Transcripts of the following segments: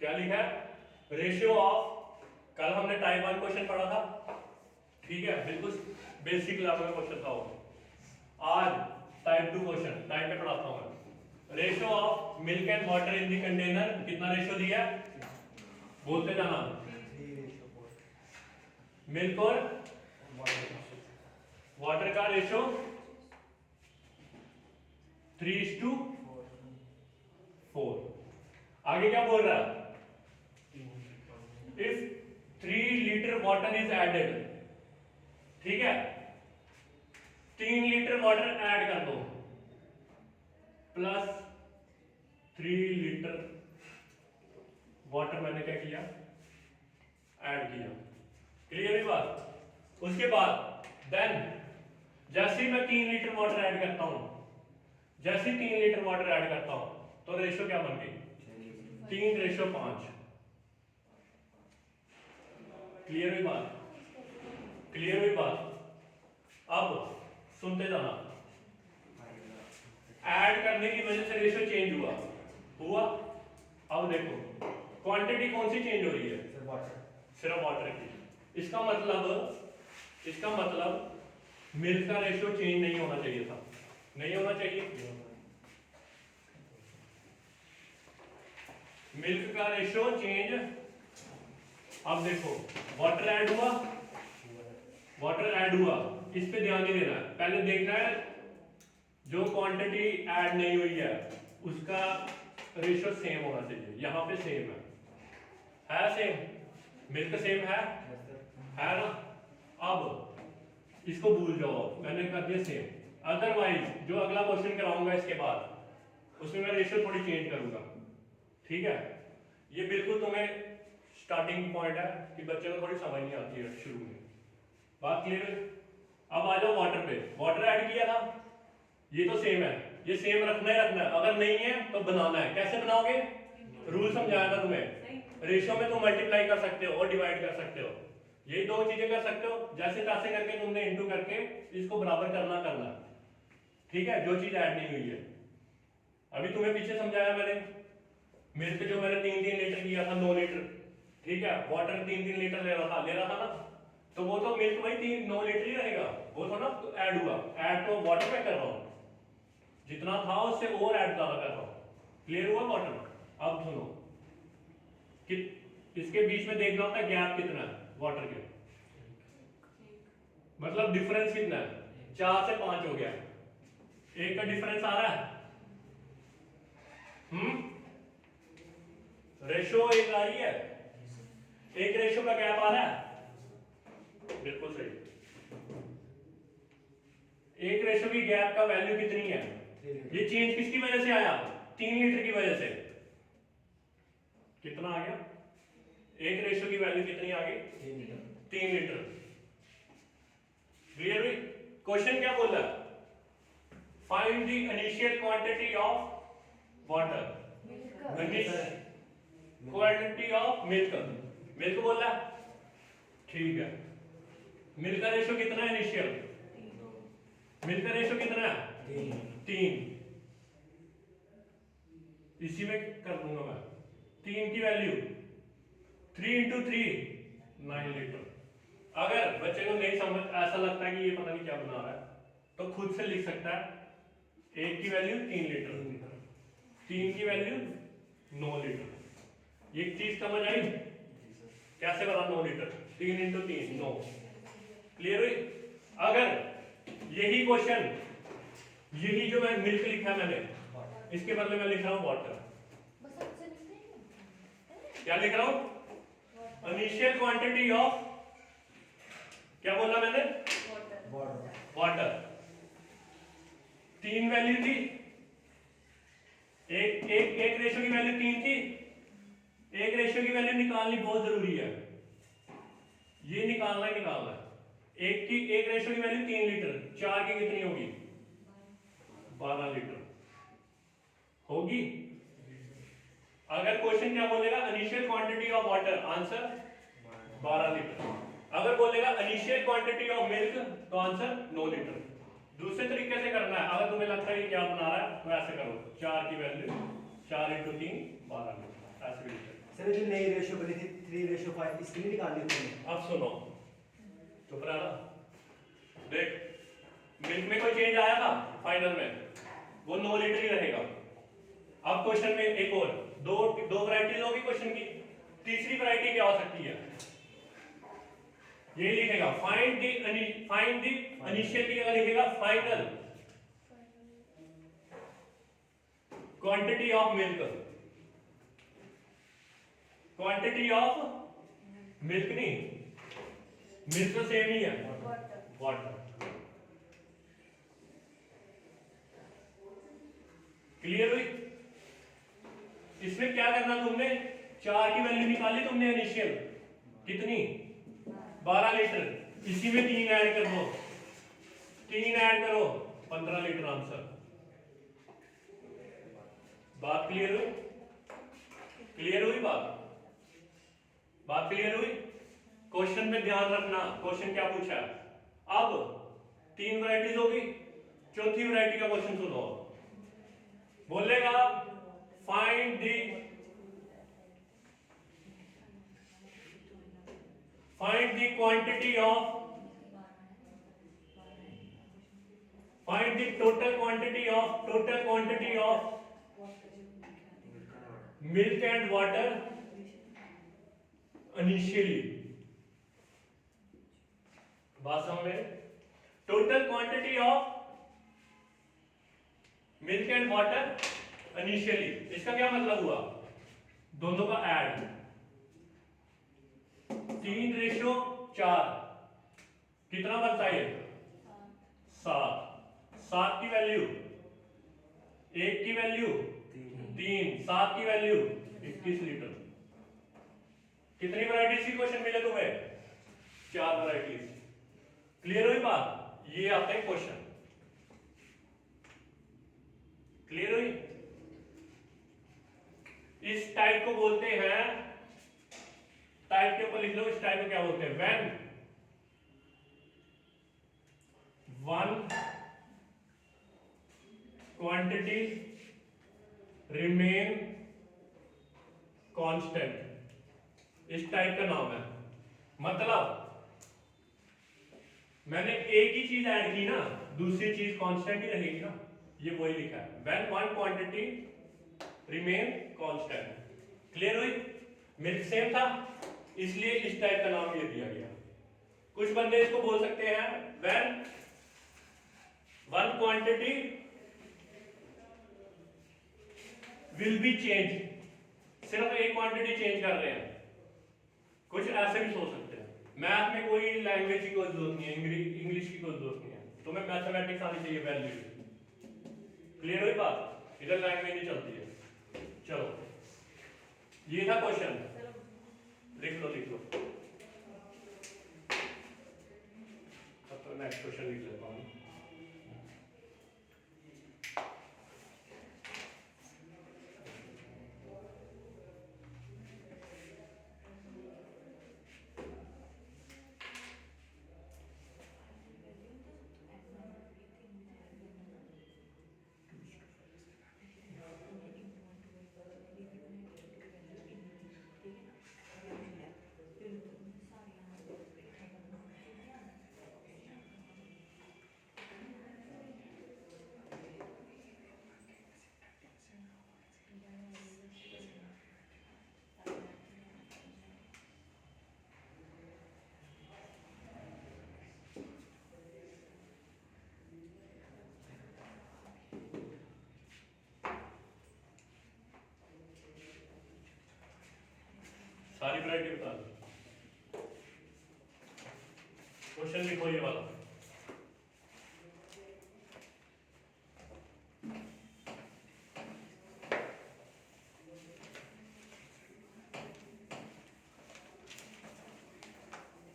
क्या लिखा है रेशियो ऑफ, कल हमने टाइप 1 क्वेश्चन पढ़ा था, ठीक है, बिल्कुल बेसिक लेवल का क्वेश्चन था वो। आज टाइप 2 क्वेश्चन टाइप पे पढ़ाता हूं मैं। Ratio of milk and water in the container, कितना रेशियो दिया है बोलते जाना। मिल्क और वाटर का रेशियो 3:4। आगे क्या बोल रहा है, if 3 litre water is added, ठीक है, 3 लीटर वाटर ऐड कर दो प्लस 3 लीटर वाटर मैंने क्या किया ऐड किया, क्लियर है बात। उसके बाद देन जैसे ही मैं 3 लीटर वाटर ऐड करता हूं, जैसे ही 3 लीटर वाटर ऐड करता हूं तो रेशियो क्या बन गई 3:5। क्लियर हुई बात, क्लियर हुई बात। अब सुनते जाना, ऐड करने की वजह से रेशियो चेंज हुआ। अब देखो क्वांटिटी कौन सी चेंज हो रही है, सिर्फ वाटर की। इसका मतलब मिल्क का रेशियो चेंज नहीं होना चाहिए था, नहीं होना चाहिए। मिल्क का रेशियो चेंज, अब देखो वाटर ऐड हुआ, इस पे ध्यान नहीं देना है, पहले देखना है जो क्वांटिटी ऐड नहीं हुई है उसका रेशियो सेम होना चाहिए। यहां पे सेम है सेम, मिल्क सेम है ना। अब इसको भूल जाओ, मैंने कर दिया सेम। अदरवाइज जो अगला क्वेश्चन कराऊंगा इसके बाद उसमें मैं रेशियो थोड़ी चेंज करूंगा, ठीक है। ये बिल्कुल तुम्हें स्टार्टिंग पॉइंट है कि बच्चे को थोड़ी समझ नहीं आती है शुरू में, बात क्लियर है। अब आ जाओ वाटर पे, वाटर ऐड किया था, ये तो सेम है, ये सेम रखना है। अगर नहीं है तो बनाना है। कैसे बनाओगे, रूल समझाया था तुम्हें। रेशियो में तुम मल्टीप्लाई कर सकते हो और डिवाइड कर सकते हो, यही दो चीजें कर सकते हो। जैसे तैसे करके तुमने इंटू करके इसको बराबर करना, ठीक है, जो चीज ऐड नहीं हुई है। अभी तुम्हें पीछे समझाया मैंने, मिल्क जो मैंने 3-3 लीटर किया था 9 लीटर, ठीक है, वाटर 3-3 लीटर ले रहा था ना, तो वो तो मिल्क वही 9 लीटर ही रहेगा, वो थोड़ा ऐड हुआ। ऐड तो वाटर में कर रहा हूं, जितना था उससे और ऐड ज्यादा कर रहा हूं, क्लियर हुआ वाटर। अब सुनो कि इसके बीच में देखना होता है गैप कितना है वाटर के, मतलब डिफरेंस कितना है, 4 से 5 हो गया, 1 का डिफरेंस आ रहा है। रेशियो 1 आ रही है, 1 रेशियो का गैप आ रहा है, बिल्कुल सही। 1 रेशियो की गैप का वैल्यू कितनी है, ये चेंज किसकी वजह से आया, 3 लीटर की वजह से। कितना आ गया, 1 रेशियो की वैल्यू कितनी आ गई 3 लीटर। क्लियर हुई। क्वेश्चन क्या बोला, find the initial quantity of water, quantity of milk बोला, ठीक है। मिल्क का रेशियो कितना है इनिशियल, मिल्क का रेशियो कितना है 3। इसी में कर दूंगा मैं, 3 की वैल्यू 3 × 3 9 लीटर। अगर बच्चे को नहीं समझ, ऐसा लगता है कि ये पता नहीं क्या बना रहा है, तो खुद से लिख सकता है 1 की वैल्यू 3 लीटर, 3 की वैल्यू 9 लीटर। ये चीज समझ आई, कैसे बना 9 लीटर, 3 × 3 9। क्लियर हुई। अगर यही क्वेश्चन, यही जो मैं मिल्क लिखा मैंने, इसके बदले में लिख रहा हूं वाटर, क्या लिख रहा हूं, इनिशियल क्वांटिटी ऑफ, क्या बोला मैंने, वाटर। 3 वैल्यू थी, एक रेशियो की वैल्यू 3 थी, एक रेशियो की वैल्यू निकालनी बहुत जरूरी है, ये निकालना है। एक रेशियो की वैल्यू 3 लीटर, 4 की कितनी होगी 12 लीटर होगी। अगर क्वेश्चन क्या बोलेगा, initial quantity of water, answer 12 litre. अगर बोलेगा इनिशियल क्वांटिटी ऑफ मिल्क, तो आंसर 9 लीटर। दूसरे तरीके से करना है, अगर तुम्हें लगता है कि क्या बना रहा है तो ऐसे करो, 4 की वैल्यू 4 × 3 12 लीटर, ऐसे भी लिख सकते। सर जो नई रेशियो बनी थी 3:5 इसकी नहीं निकाल दी तुमने? अब सुनो, चुप रहा। देख, मिल्क में कोई चेंज आया था फाइनल में, वो 9 लीटर ही रहेगा। अब क्वेश्चन में एक और दो वैरायटीज होगी क्वेश्चन की, तीसरी वैरायटी क्या हो सकती है? ये लिखेगा फाइंड द इनिशियल की जगह लिखेगा final quantity of milk. Quantity of milk नहीं, मिल्क तो सेम ही है, वाटर। क्लियर हुई? इसमें क्या करना तुमने, 4 की वैल्यू निकाली तुमने इनिशियल, कितनी? 12 लीटर। इसी में 3 ऐड कर दो, 3 ऐड करो, 15 लीटर आंसर। बात क्लियर हुई? क्लियर हुई बात क्लियर हुई? क्वेश्चन में ध्यान रखना, क्वेश्चन क्या पूछा है। अब 3 वैरायटीज होगी, चौथी वैरायटी का क्वेश्चन सुनो। बोलेगा find the quantity of, find the total quantity of milk and water initially. बात समझ में? Total quantity of milk and water initially, इसका क्या मतलब हुआ? दोनों का ऐड, 3:4 कितना बनता है? 7 की वैल्यू, 1 की वैल्यू 3, 7 की वैल्यू 21 लीटर। कितनी वैरायटीज की क्वेश्चन मिले तुम्हें? 4 वैरायटीज। क्लियर हुई बात? ये आते हैं क्वेश्चन। क्लियर हुई? इस टाइप को बोलते हैं, टाइप के ऊपर लिख लो, इस टाइप को क्या बोलते हैं? When one quantity remain constant, इस टाइप का नाम है। मतलब मैंने एक ही चीज ऐड की ना, दूसरी चीज कांस्टेंट ही रहेगी ना, ये वही लिखा है, when one quantity remain constant. Clear हुई? मिल्क सेम था, इसलिए इस टाइप का नाम ये दिया गया। कुछ बंदे इसको बोल सकते हैं when one quantity will be change, सिर्फ एक क्वांटिटी चेंज कर रहे हैं। कुछ ऐसे भी सोच सकते हैं। मैथ में कोई लैंग्वेज की कोई जरूरत नहीं है, इंग्लिश की कोई जरूरत नहीं है, तुम्हें मैथमेटिक्स आनी चाहिए, वैल्यू। क्लियर हुई बात? इधर लैंग्वेज नहीं चलती है। चलो, ये था क्वेश्चन, लिख लो। अब तो नेक्स्ट क्वेश्चन लिख लेता हूँ। सारी वैरायटी बता दो। क्वेश्चन लिखो ये वाला।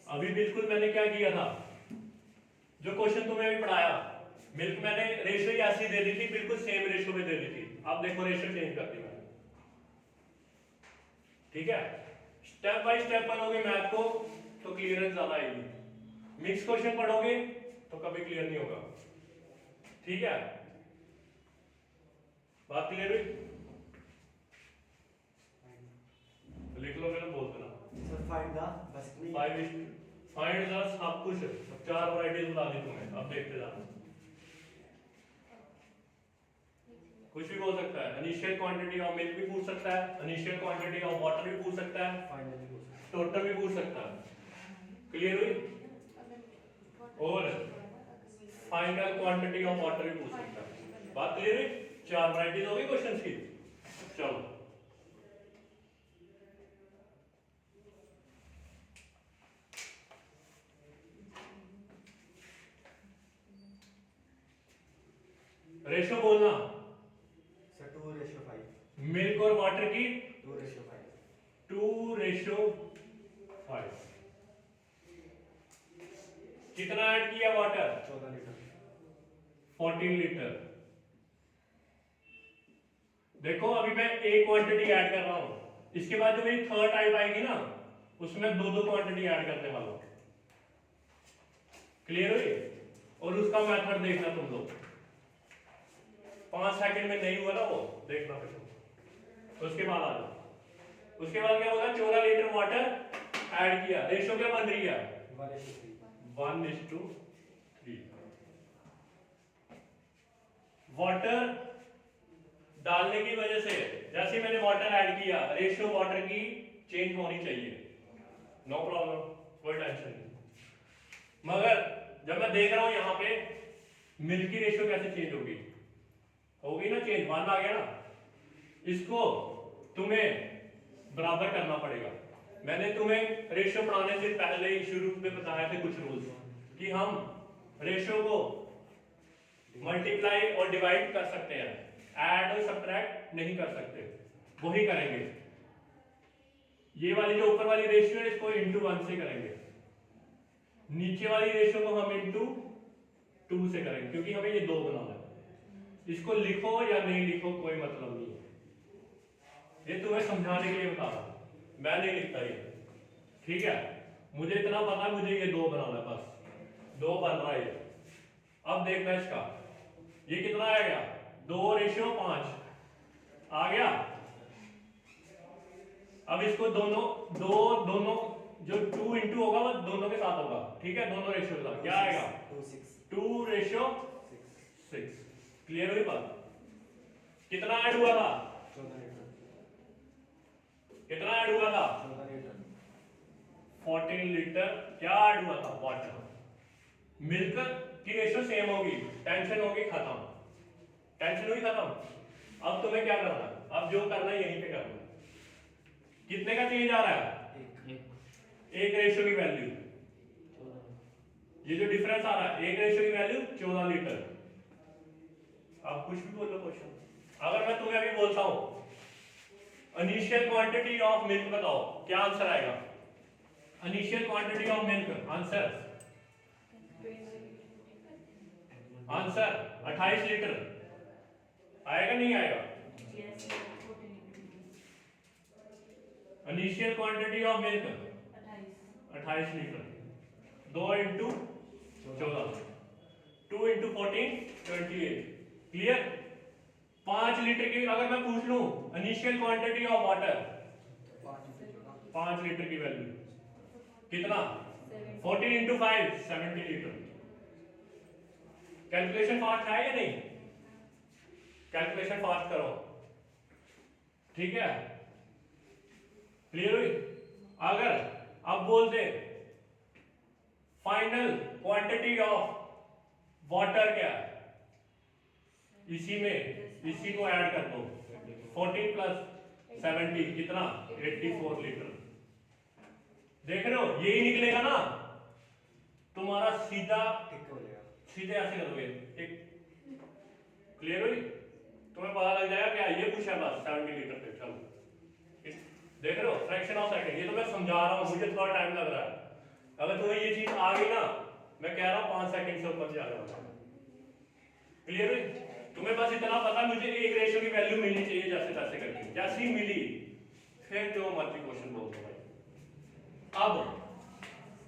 अभी बिल्कुल मैंने क्या किया था, जो क्वेश्चन तुम्हें अभी पढ़ाया, मिल्क मैंने रेशियो ही ऐसी दे दी थी, बिल्कुल सेम रेशियो में दे दी थी। अब देखो रेशियो चेंज कर दी मैंने। ठीक है, स्टेप बाय स्टेप पढ़ोगे मैथ को तो क्लियरेंस ज्यादा आएगी। मिक्स क्वेश्चन पढ़ोगे तो कभी क्लियर नहीं होगा। ठीक है, बात क्लियर हुई? find the basically 5 find the sub कुछ, 4 वैरायटीज बता दी तुम्हें, अब देखते जाना। कुछ भी बोल सकता है, इनिशियल क्वांटिटी ऑफ मिल्क भी पूछ सकता है, इनिशियल क्वांटिटी ऑफ वाटर भी पूछ सकता है, finally goes टोटल भी पूछ सकता है। क्लियर हुई? और फाइनल क्वांटिटी ऑफ वाटर भी पूछ सकता है। बात क्लियर हुई? 4 वैरायटीज हो गई क्वेश्चंस की। चलो रेशो बोलना, so 2:5 मिल्क और वाटर की 2:5 2:5। कितना ऐड किया वाटर? 14 litre 14 litre. देखो अभी मैं एक क्वांटिटी ऐड कर रहा हूं, इसके बाद जो मेरी थर्ड टाइप आएगी ना, उसमें 2 क्वांटिटी ऐड करने वाला हूं। क्लियर हुई? और उसका मेथड देखना तुम लोग, 5 सेकंड में नहीं हुआ ना वो, देखना फिर तुम। उसके बाद आ जाओ। उसके बाद क्या होगा? 14 लीटर वाटर ऐड किया, रेशो क्या बन रही है? 1:3। वाटर डालने की वजह से, जैसे मैंने वाटर ऐड किया, रेशियो वाटर की चेंज होनी चाहिए, नो प्रॉब्लम, कोई टेंशन नहीं। मगर जब मैं देख रहा हूं यहां पे मिल्क की रेशियो कैसे चेंज होगी ना चेंज, 1 आ गया ना, इसको तुम्हें बराबर करना पड़ेगा। मैंने तुम्हें रेशियो पढ़ाने से पहले ही शुरू में बताया थे कुछ रूल्स, कि हम रेशियो को मल्टीप्लाई और डिवाइड कर सकते हैं, ऐड और सब्ट्रैक्ट नहीं कर सकते, वही करेंगे। ये वाली जो ऊपर वाली रेशियो है इसको इंटू 1 से करेंगे, नीचे वाली रेशियो को हम इंटू 2 से करेंगे, क्योंकि हमें ये 2 बनाना है। इसको लिखो या नहीं लिखो कोई मतलब नहीं है, ये तुम्हें समझाने के लिए बता रहा हूं, मैं नहीं लिखता ये, ठीक है? मुझे इतना पता, मुझे ये 2 बनाना है, बस 2 बन रहा है। अब देखना इसका, ये कितना आएगा? 2:5 आ गया। अब इसको दोनों जो 2 इंटू होगा वो दोनों के साथ होगा, ठीक है? दोनों रेशियो के साथ क्या आएगा? 2:6। क्लियर हुई बात? कितना ऐड हुआ था? 14 लीटर कितना ऐड हुआ था? 14 लीटर 14 लीटर क्या ऐड हुआ था? वाटर। मिल्क की रेशियो सेम होगी, टेंशन होगी खत्म, टेंशन हुई खत्म। अब तुम्हें क्या करना है? अब जो करना है यहीं पे करना है। कितने का चेंज आ रहा है? एक रेशियो की वैल्यू, ये जो डिफरेंस आ रहा है, एक रेशियो की वैल्यू 14 लीटर। अब कुछ भी बोलो क्वेश्चन, अगर मैं तुम्हें अभी बोलता हूं इनिशियल क्वांटिटी ऑफ मिल्क बताओ, क्या आंसर आएगा? Initial quantity of milk, answer 28 litre आएगा नहीं आएगा? Initial quantity of milk 28 litre, 2 into 14, 2 into 14 28। Clear? 5 litre की अगर मैं पूछ लूं initial quantity of water, 5 litre की वैल्यू कितना? 14 इंटू 5 70 लीटर। कैलकुलेशन फास्ट है या नहीं? कैलकुलेशन फास्ट करो, ठीक है? क्लियर हुई? अगर अब बोल दे फाइनल क्वांटिटी ऑफ वाटर क्या है, इसी को ऐड कर दो, 14 प्लस 70 कितना? 84 लीटर। देख रहे हो? यही निकलेगा ना तुम्हारा, सीधा सीधे ऐसे करोगे एक। क्लियर हुई? तुम्हें पता लग जाएगा क्या ये पूछा है, बस 70 लीटर पे। चलो देख रहे हो, फ्रैक्शन ऑफ सेकंड, ये तो मैं समझा रहा हूं, मुझे थोड़ा टाइम लग रहा है। अगर तुम्हें ये चीज आ गई ना, मैं कह रहा हूं 5 सेकंड से ऊपर जा रहा हूं। क्लियर हुई? तुम्हें बस इतना पता मुझे एक रेशियो की वैल्यू मिलनी चाहिए, जैसे तैसे करके, जैसे ही मिली फिर जो मर्जी क्वेश्चन बोल दो भाई। अब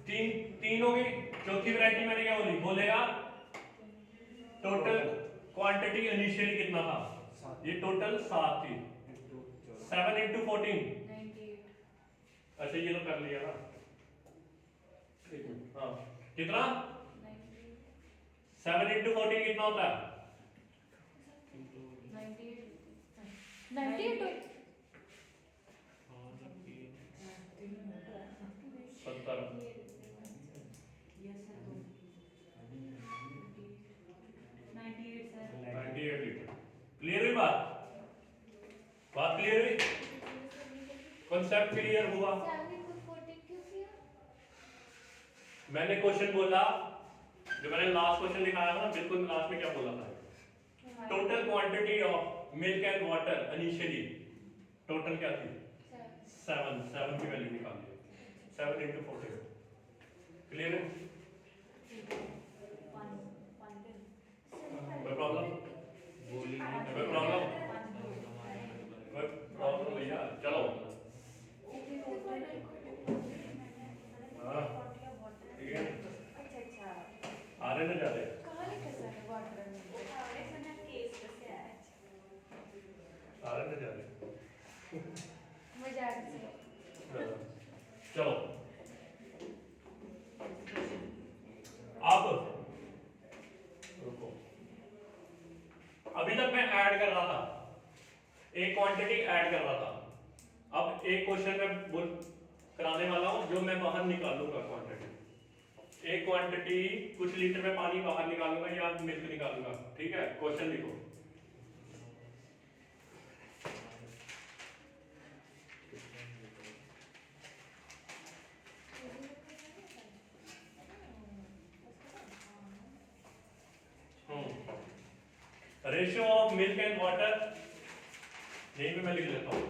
तीन हो गई, चौथी वैरायटी मैंने क्या बोली? बोलेगा टोटल क्वांटिटी इनिशियली कितना था? ये टोटल 7 थी, 7 इंटू 14 अच्छा ये तो कर लिया ना। एक मिनट, हाँ कितना 7 इंटू 14 कितना होता है? 98 70 98 लीटर। क्लियर हुई बात? बात क्लियर हुई? कॉन्सेप्ट क्लियर हुआ? मैंने क्वेश्चन बोला, जो मैंने लास्ट क्वेश्चन दिखाया था ना, बिल्कुल लास्ट में क्या बोला था? Total quantity of milk and water initially total क्या थी? 7 की वैल्यू निकाल दी। 7 इंटू 14। क्लियर है? कोई प्रॉब्लम? कोई प्रॉब्लम भैया? चलो हाँ ठीक है, आ रहे ना जा रहे? आ रहे ना जा रहे? चलो अब रुको, अभी तक मैं ऐड कर रहा था, एक क्वांटिटी ऐड कर रहा था। अब एक क्वेश्चन में बोल कराने वाला हूं जो मैं बाहर निकालूंगा क्वांटिटी। एक क्वांटिटी कुछ लीटर में पानी बाहर निकालूंगा या मिल्क निकालूंगा। ठीक है, क्वेश्चन लिखो। Ratio of milk and water, यहीं पे मैं लिख लेता हूं।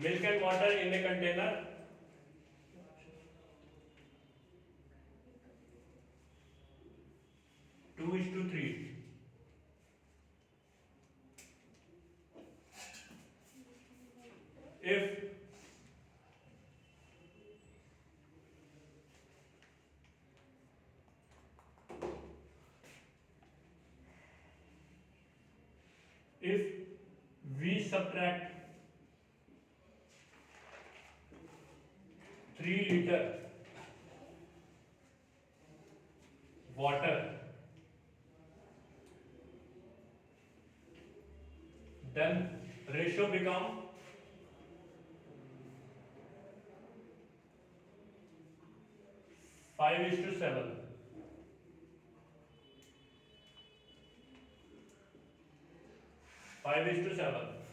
Milk and water in a container 2:3। if we subtract 3 liter water, then ratio become 5:7।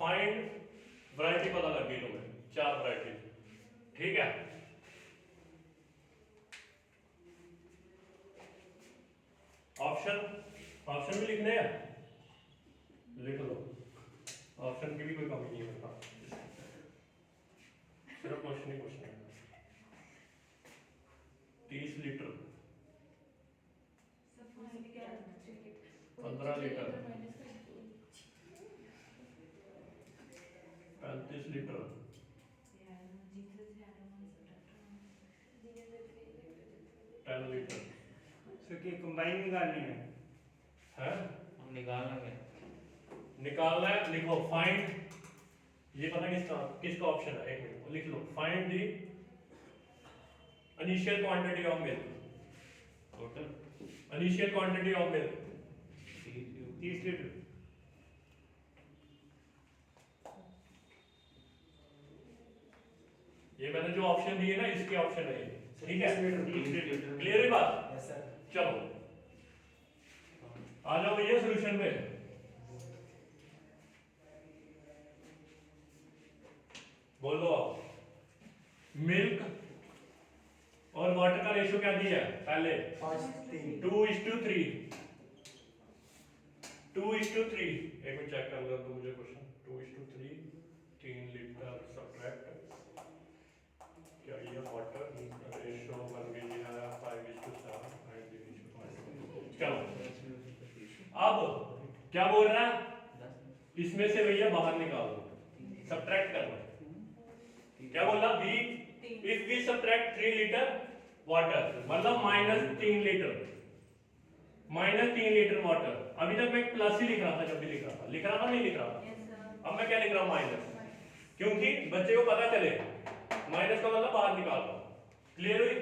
Find variety पता लग गई तुम्हें, 4 वैरायटी। ठीक है, ऑप्शन भी लिखने हैं, लिख लो। ऑप्शन की भी कोई कमी नहीं होता, सिर्फ क्वेश्चन ही क्वेश्चन है। 30 litre, 15 litre, 35 litre, 10 litre. Sir combine निकालनी है? हम निकालना है, लिखो फाइंड। ये पता किसका ऑप्शन है? एक मिनट लिख लो। Find the initial quantity of milk, total initial quantity of milk 30 litre. ये मैंने जो ऑप्शन दिए ना, इसके ऑप्शन है ये। ठीक है, 30 लीटर। क्लियर है बात? Yes sir. चलो आ जाओ भैया सोल्यूशन पे। बोलो आप, मिल्क और वाटर का रेशियो क्या दिया है पहले? 5:3। 2:3। 2:3। एक मिनट चेक कर लो तो मुझे क्वेश्चन। 2:3, 3 लीटर सब्ट्रैक्ट क्या ये वाटर रेशियो बन गई है 5:7। चलो अब क्या बोल रहा है? इसमें से भैया बाहर निकाल दो, सब्ट्रैक्ट करना। क्या बोला? If we subtract 3 litre water, मतलब -3 लीटर, -3 लीटर वाटर। अभी तक मैं प्लस ही लिख रहा था, जब भी लिख रहा था नहीं लिख रहा था। अब मैं क्या लिख रहा हूँ? माइनस, क्योंकि बच्चे को पता चले माइनस का मतलब बाहर निकाल रहा हूं। क्लियर हुई?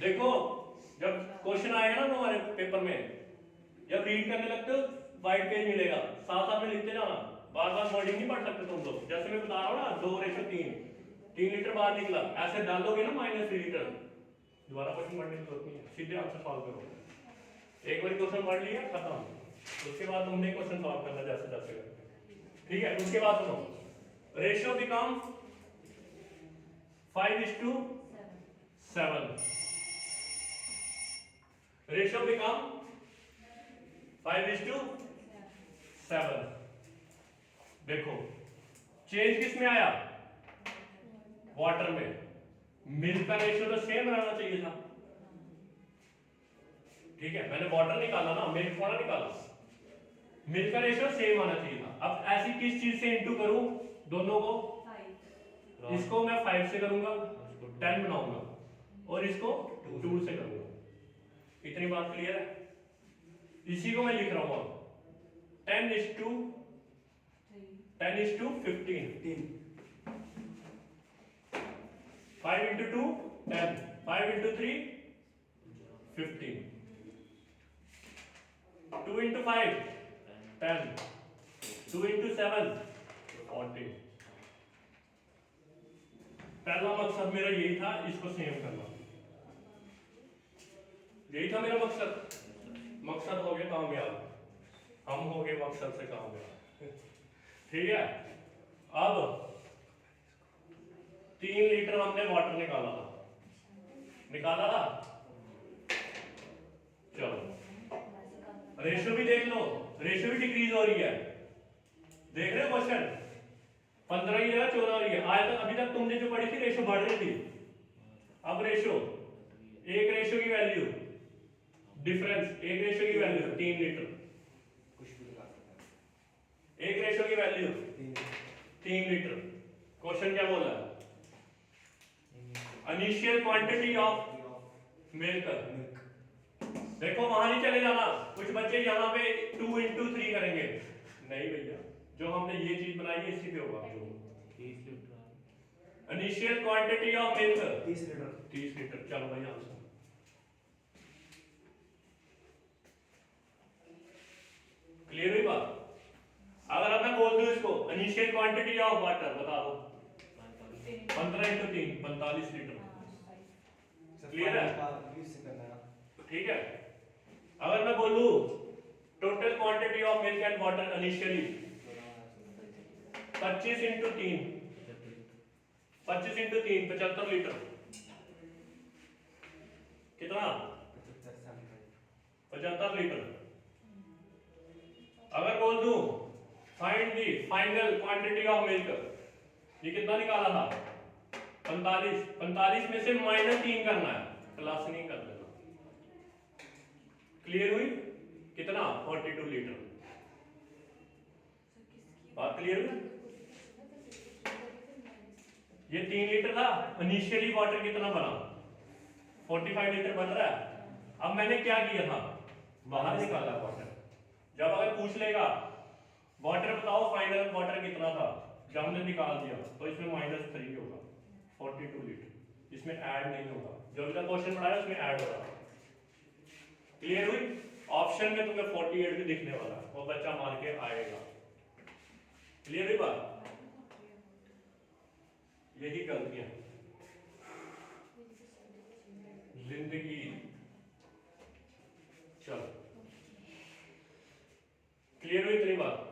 देखो जब क्वेश्चन आएगा ना तुम्हारे पेपर में, जब रीड करने लगते हो वाइट पेज मिलेगा, साथ साथ में लिखते जाना, बार बार वर्डिंग नहीं पढ़ सकते तुम लोग। जैसे मैं बता रहा हूँ ना 2:3, 3 लीटर बाहर निकला, ऐसे डालोगे ना -3 लीटर, दोबारा क्वेश्चन पढ़ने की जरूरत नहीं है, सीधे आंसर सॉल्व करो। एक बार क्वेश्चन पढ़ लिया खत्म, उसके बाद तुमने क्वेश्चन सॉल्व करना जैसे जैसे करके, ठीक है। उसके बाद सुनो, रेशियो बिकम 5:7, रेशियो बिकम 5:7। देखो चेंज किस में आया? वाटर में। मिल्क का रेशियो तो सेम रहना चाहिए था, ठीक है। मैंने वाटर निकाला ना, मिल्क थोड़ा निकाला। मिल्क का रेशियो सेम आना चाहिए था। अब ऐसी किस चीज से इंटू करूं दोनों को? इसको मैं 5 से करूंगा, 10 बनाऊंगा, और इसको 2 से करूंगा। इतनी बात क्लियर है? इसी को मैं लिख रहा हूं अब 10:15। 5 into 2 10, 5 into 3 15, 2 into 5 10, 2 into 7 14। पहला मकसद मेरा यही था, इसको सेव करना, यही था मेरा मकसद। मकसद हो गया कामयाब, हम हो गए मकसद से कामयाब, ठीक है। अब 3 लीटर हमने वाटर निकाला था, चलो रेशियो भी देख लो, रेशियो भी डिक्रीज हो रही है, देख रहे हो क्वेश्चन? 15 की जगह 14 हो रही है। आज तक अभी तक तुमने जो पढ़ी थी रेशियो बढ़ रही थी, अब रेशियो, एक रेशियो की वैल्यू डिफरेंस, एक रेशियो की वैल्यू 3 लीटर, कुछ भी लगा सकते हैं। एक रेशियो की वैल्यू 3 लीटर। क्वेश्चन क्या बोला? Initial quantity of milk. देखो वहां नहीं चले जाना, कुछ बच्चे यहाँ पे 2 into 3 करेंगे, नहीं भैया, जो हमने ये चीज बनाई है इसी पे होगा। जो initial quantity of milk 30 litre. 30 litre. चलो भाई आंसर क्लियर हुई बात? अगर अब मैं बोल दूं इसको इनिशियल क्वांटिटी ऑफ वाटर, बता दो 15 into 3 45 लीटर। क्लियर है? ठीक है। अगर मैं बोलूं total quantity of milk and water initially 25 into 3 75 litre. कितना? 75 लीटर। अगर बोल दूं find the final quantity of milk, ये कितना निकाला था? 45। 45 में से -3 करना है, प्लस नहीं कर देना। क्लियर हुई? कितना? 42 लीटर। बात क्लियर हुई? ये 3 लीटर था, इनिशियली वाटर कितना बना? 45 लीटर बन रहा है। अब मैंने क्या किया था? बाहर निकाला वाटर। जब अगर पूछ लेगा वाटर बताओ फाइनल वाटर कितना था, जब हमने निकाल दिया तो इसमें -3 होगा, 42 लीटर। इसमें ऐड नहीं होगा, जो भी क्वेश्चन पढ़ाया उसमें ऐड होगा। क्लियर हुई? ऑप्शन में तुम्हें 48 भी दिखने वाला है, वो बच्चा मान के आएगा। क्लियर हुई बात? यही गलतियां जिंदगी। चलो क्लियर हुई इतनी बात?